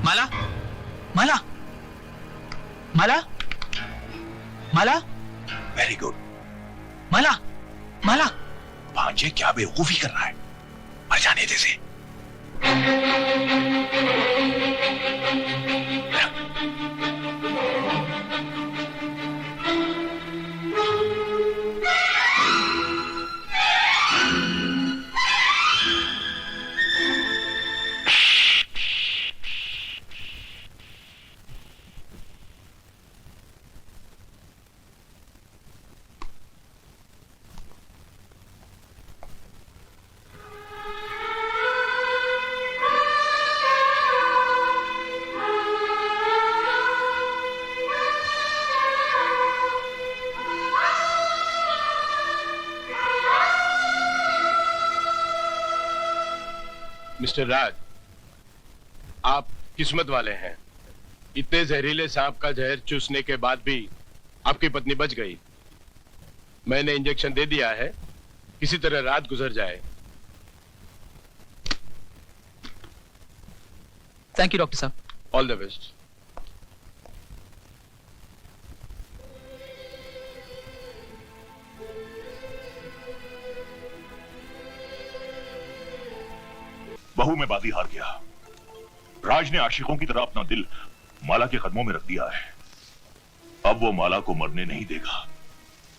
माला, माला, माला, माला, very good. माला, माला। भांजे क्या बेवकूफी कर रहा है, मर जाने दे से। मिस्टर राज, आप किस्मत वाले हैं। इतने जहरीले सांप का जहर चूसने के बाद भी आपकी पत्नी बच गई। मैंने इंजेक्शन दे दिया है, किसी तरह रात गुजर जाए। थैंक यू डॉक्टर साहब। All the best. बहू में बाजी हार गया। राज ने आशिकों की तरह अपना दिल माला के कदमों में रख दिया है। अब वो माला को मरने नहीं देगा।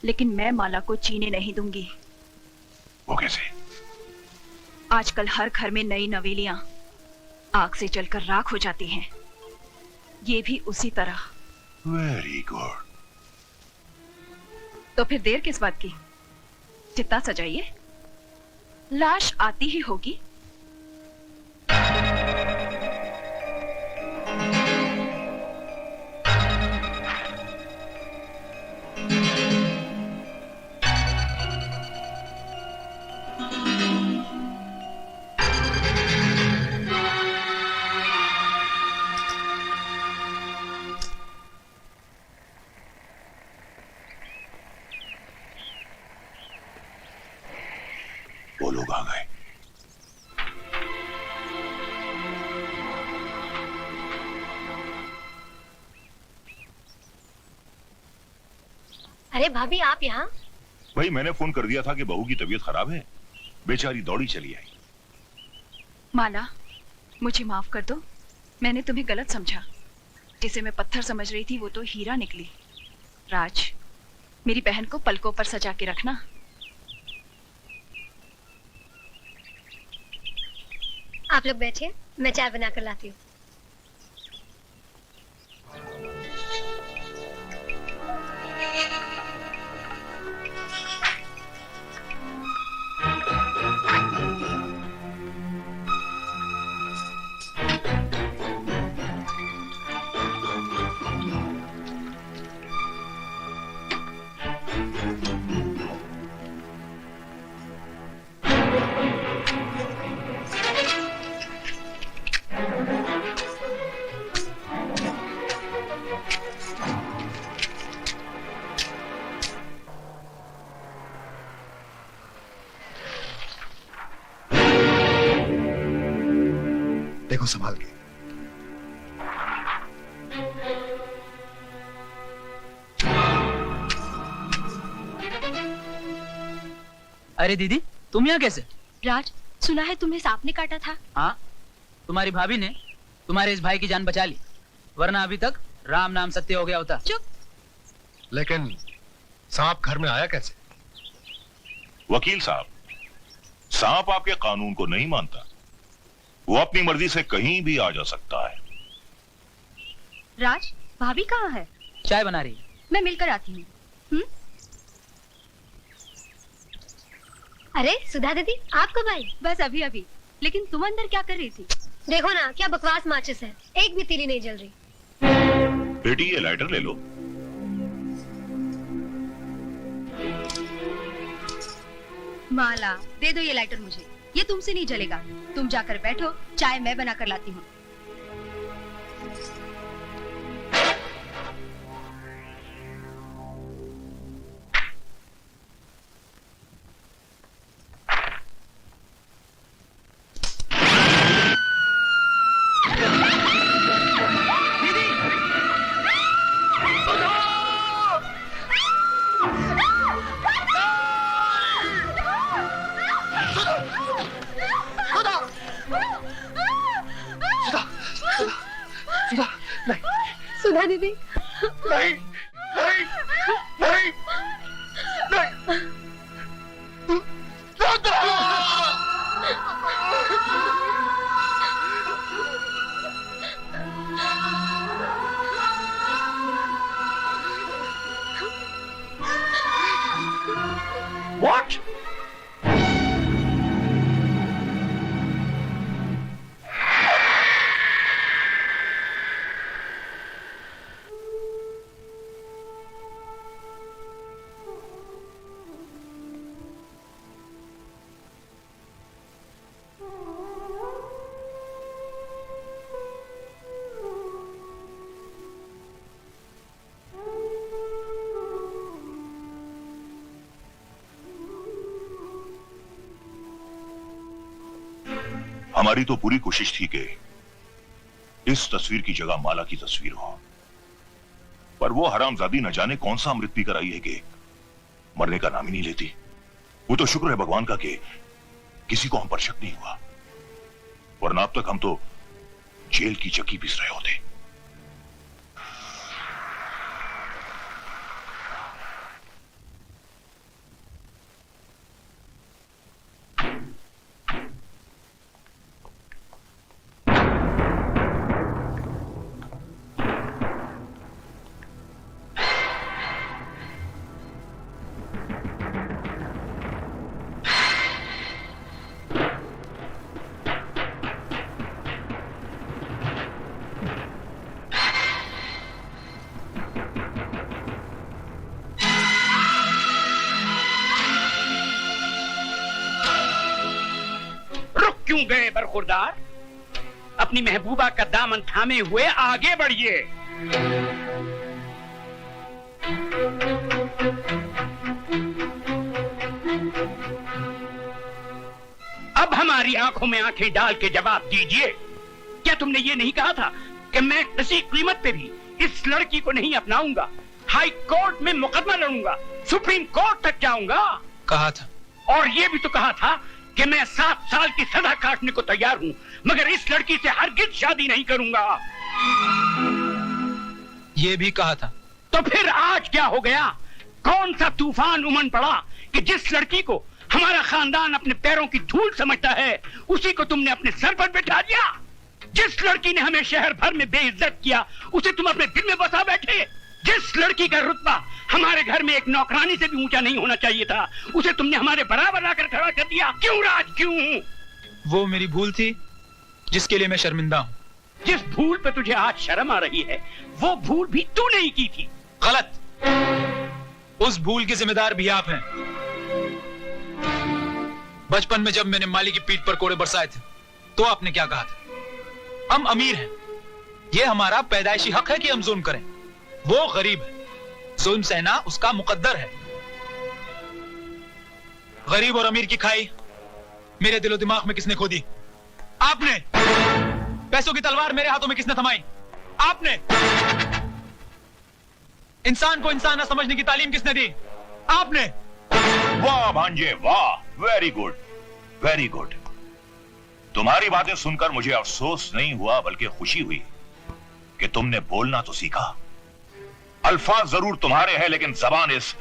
लेकिन मैं माला को जीने नहीं दूंगी। वो कैसे? आजकल हर घर में नई नवेलियां आग से जलकर राख हो जाती हैं। ये भी उसी तरह। Very good. तो फिर देर किस बात की? चिता सजाइए, लाश आती ही होगी। वो लोग आ गए। अरे भाभी, आप यहाँ? भाई मैंने फोन कर दिया था कि बहू की तबीयत खराब है, बेचारी दौड़ी चली आई। माला, मुझे माफ कर दो। मैंने तुम्हें गलत समझा। जिसे मैं पत्थर समझ रही थी वो तो हीरा निकली। राज, मेरी बहन को पलकों पर सजा के रखना। आप लोग बैठिए, मैं चाय बनाकर लाती हूँ। देखो संभाल के। अरे दीदी, तुम यहाँ कैसे? राज, सुना है तुम्हें सांप ने काटा था। हाँ, तुम्हारी भाभी ने तुम्हारे इस भाई की जान बचा ली, वरना अभी तक राम नाम सत्य हो गया होता। चुप। लेकिन सांप घर में आया कैसे? वकील साहब, सांप आपके कानून को नहीं मानता। वो अपनी मर्जी से कहीं भी आ जा सकता है। राज, भाभी कहाँ है? चाय बना रही है। मैं मिलकर आती हूँ। अरे सुधा दीदी, आप कब आई? बस अभी अभी। लेकिन तुम अंदर क्या कर रही थी? देखो ना, क्या बकवास माचिस है, एक भी तीली नहीं जल रही। बेटी, ये लाइटर ले लो। माला, दे दो ये लाइटर मुझे। ये तुमसे नहीं जलेगा। तुम जाकर बैठो, चाय मैं बना कर लाती हूँ। सुधा दीदी, नहीं, नहीं, नहीं, नहीं। What? हमारी तो पूरी कोशिश थी कि इस तस्वीर की जगह माला की तस्वीर हो, पर वो हरामजादी न जाने कौन सा अमृत पीकर आई है कि मरने का नाम ही नहीं लेती। वो तो शुक्र है भगवान का कि किसी को हम पर शक नहीं हुआ, वरना अब तक हम तो जेल की चक्की पीस रहे होते। क्यों गए बरखुरदार? अपनी महबूबा का दामन थामे हुए आगे बढ़िए। अब हमारी आंखों में आंखें डाल के जवाब दीजिए, क्या तुमने ये नहीं कहा था कि मैं किसी कीमत पे भी इस लड़की को नहीं अपनाऊंगा? हाई कोर्ट में मुकदमा लड़ूंगा, सुप्रीम कोर्ट तक जाऊंगा। कहा था। और ये भी तो कहा था कि मैं 7 साल की सजा काटने को तैयार हूँ, मगर इस लड़की से हरगिज शादी नहीं करूंगा। ये भी कहा था। तो फिर आज क्या हो गया? कौन सा तूफान उमड़ पड़ा कि जिस लड़की को हमारा खानदान अपने पैरों की धूल समझता है, उसी को तुमने अपने सर पर बिठा दिया? जिस लड़की ने हमें शहर भर में बेइज्जत किया, उसे तुम अपने दिल में बसा बैठे। जिस लड़की का रुतबा हमारे घर में एक नौकरानी से भी ऊंचा नहीं होना चाहिए था, उसे तुमने हमारे बराबर लाकर खड़ा कर दिया। क्यों राज, क्यों? वो मेरी भूल थी जिसके लिए मैं शर्मिंदा हूँ। जिस भूल पे तुझे आज शर्म आ रही है, वो भूल भी तू नहीं की थी। गलत। उस भूल के जिम्मेदार भी आप हैं। बचपन में जब मैंने माली की पीठ पर कोड़े बरसाए थे, तो आपने क्या कहा था? हम अमीर हैं, ये हमारा पैदाइशी हक है कि हम जुल्म करें। वो गरीब है, जुल्म सहना उसका मुकद्दर है। गरीब और अमीर की खाई मेरे दिलो दिमाग में किसने खोदी? आपने। पैसों की तलवार मेरे हाथों में किसने थमाई? आपने। इंसान को इंसान न समझने की तालीम किसने दी? आपने। वाह भांजे वाह, वेरी गुड, वेरी गुड। तुम्हारी बातें सुनकर मुझे अफसोस नहीं हुआ बल्कि खुशी हुई कि तुमने बोलना तो सीखा। अल्फाज जरूर तुम्हारे हैं, लेकिन जबान इस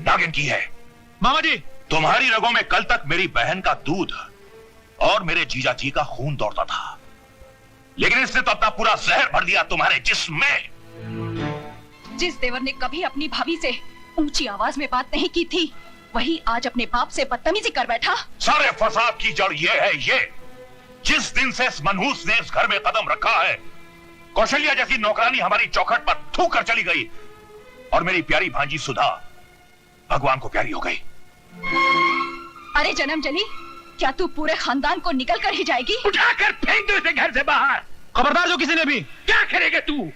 नागिन की है। मामा जी, तुम्हारी रगों में कल तक मेरी बहन का दूध और मेरे जीजा जी का खून दौड़ता था, लेकिन इसने तो अपना पूरा जहर भर दिया तुम्हारे जिस्म में। जिस देवर ने कभी अपनी भाभी से ऊंची आवाज में बात नहीं की थी, वही आज अपने बाप से बदतमीजी कर बैठा। सारे फसाद की जड़ ये है, ये जिस दिन से इस मनहूस ने इस घर में कदम रखा है, कौशल्या जैसी नौकरानी हमारी चौखट पर थूक कर चली गई और मेरी प्यारी भांजी सुधा भगवान को प्यारी हो गई। अरे जन्म जली, क्या तू पूरे खानदान को निकल कर ही जाएगी? उठाकर फेंक दो इसे घर से बाहर। खबरदार जो किसी ने भी। क्या करेगा तू?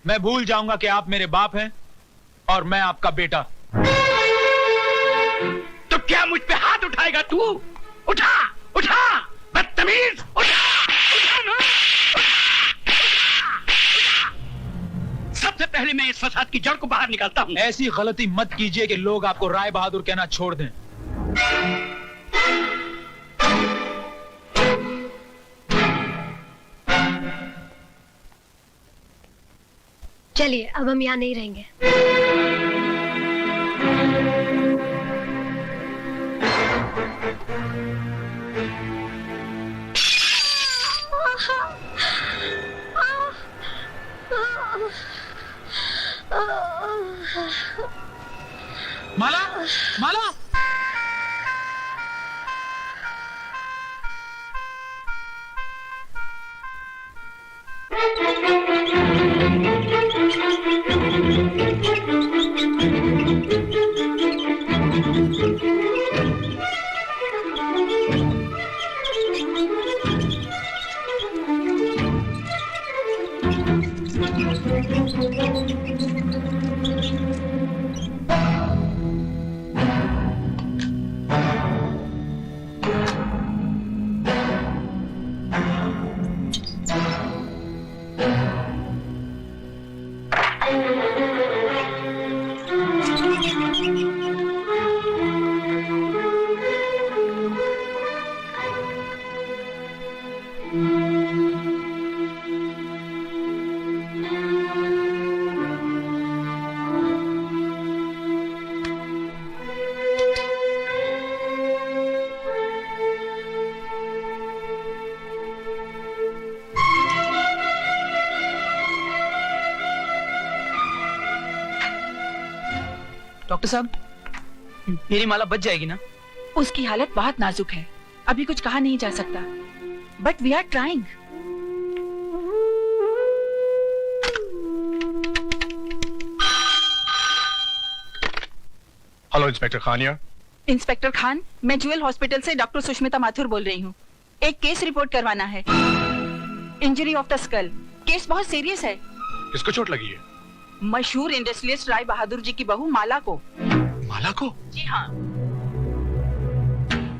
मैं भूल जाऊंगा कि आप मेरे बाप हैं और मैं आपका बेटा। तो क्या मुझ पे हाथ उठाएगा तू? उठा उठा बदतमीज, उठा उठा ना, सबसे पहले मैं इस फसाद की जड़ को बाहर निकालता हूँ। ऐसी गलती मत कीजिए कि लोग आपको राय बहादुर कहना छोड़ दें। चलिए, अब हम यहाँ नहीं रहेंगे। माला, माला, डॉक्टर साहब, मेरी माला बच जाएगी ना? उसकी हालत बहुत नाजुक है, अभी कुछ कहा नहीं जा सकता, but we are trying. Hello inspector Khaniya. Inspector Khan, मैं ज्वेल हॉस्पिटल से डॉक्टर सुष्मिता माथुर बोल रही हूँ। एक केस रिपोर्ट करवाना है। Injury of the skull. Case बहुत सीरियस है। किसको चोट लगी है? मशहूर इंडस्ट्रियलिस्ट राय बहादुर जी की बहू माला को। माला को? जी हाँ।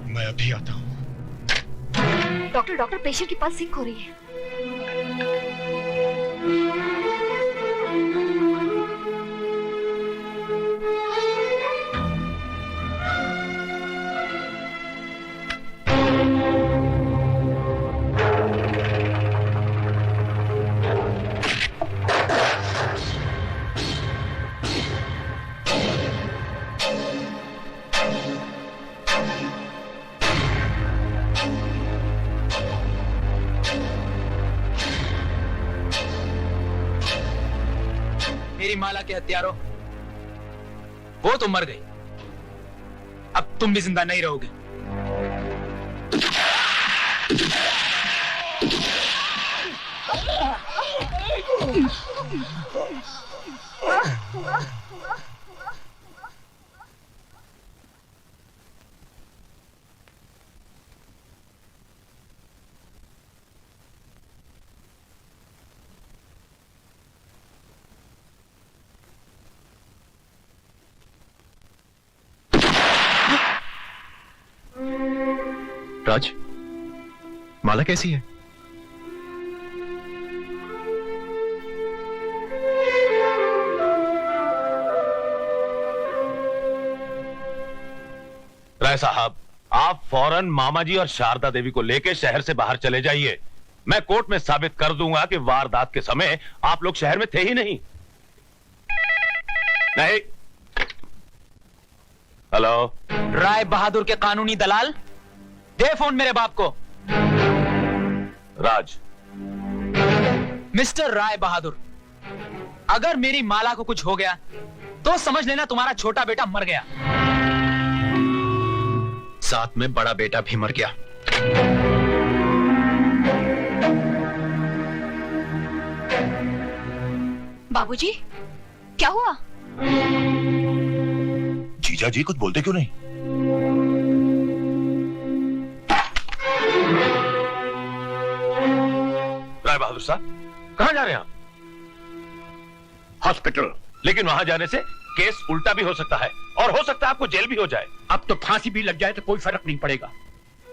मैं अभी आता हूँ। डॉक्टर, पेशेंट की पल्स सिंक हो रही है। मेरी माला के हत्यारों, वो तो मर गई, अब तुम भी जिंदा नहीं रहोगे। राज, माला कैसी है? राय साहब, आप फौरन मामा जी और शारदा देवी को लेकर शहर से बाहर चले जाइए। मैं कोर्ट में साबित कर दूंगा कि वारदात के समय आप लोग शहर में थे ही नहीं। नहीं। हेलो। राय बहादुर के कानूनी दलाल, दे फोन मेरे बाप को। राज। मिस्टर राय बहादुर, अगर मेरी माला को कुछ हो गया तो समझ लेना तुम्हारा छोटा बेटा मर गया, साथ में बड़ा बेटा भी मर गया। बाबूजी, क्या हुआ? जीजा जी कुछ बोलते क्यों नहीं? राय बहादुर साहब, कहां जा रहे हैं आप? हॉस्पिटल। लेकिन वहां जाने से केस उल्टा भी हो सकता है और हो सकता है आपको जेल भी हो जाए। अब तो फांसी भी लग जाए तो कोई फर्क नहीं पड़ेगा।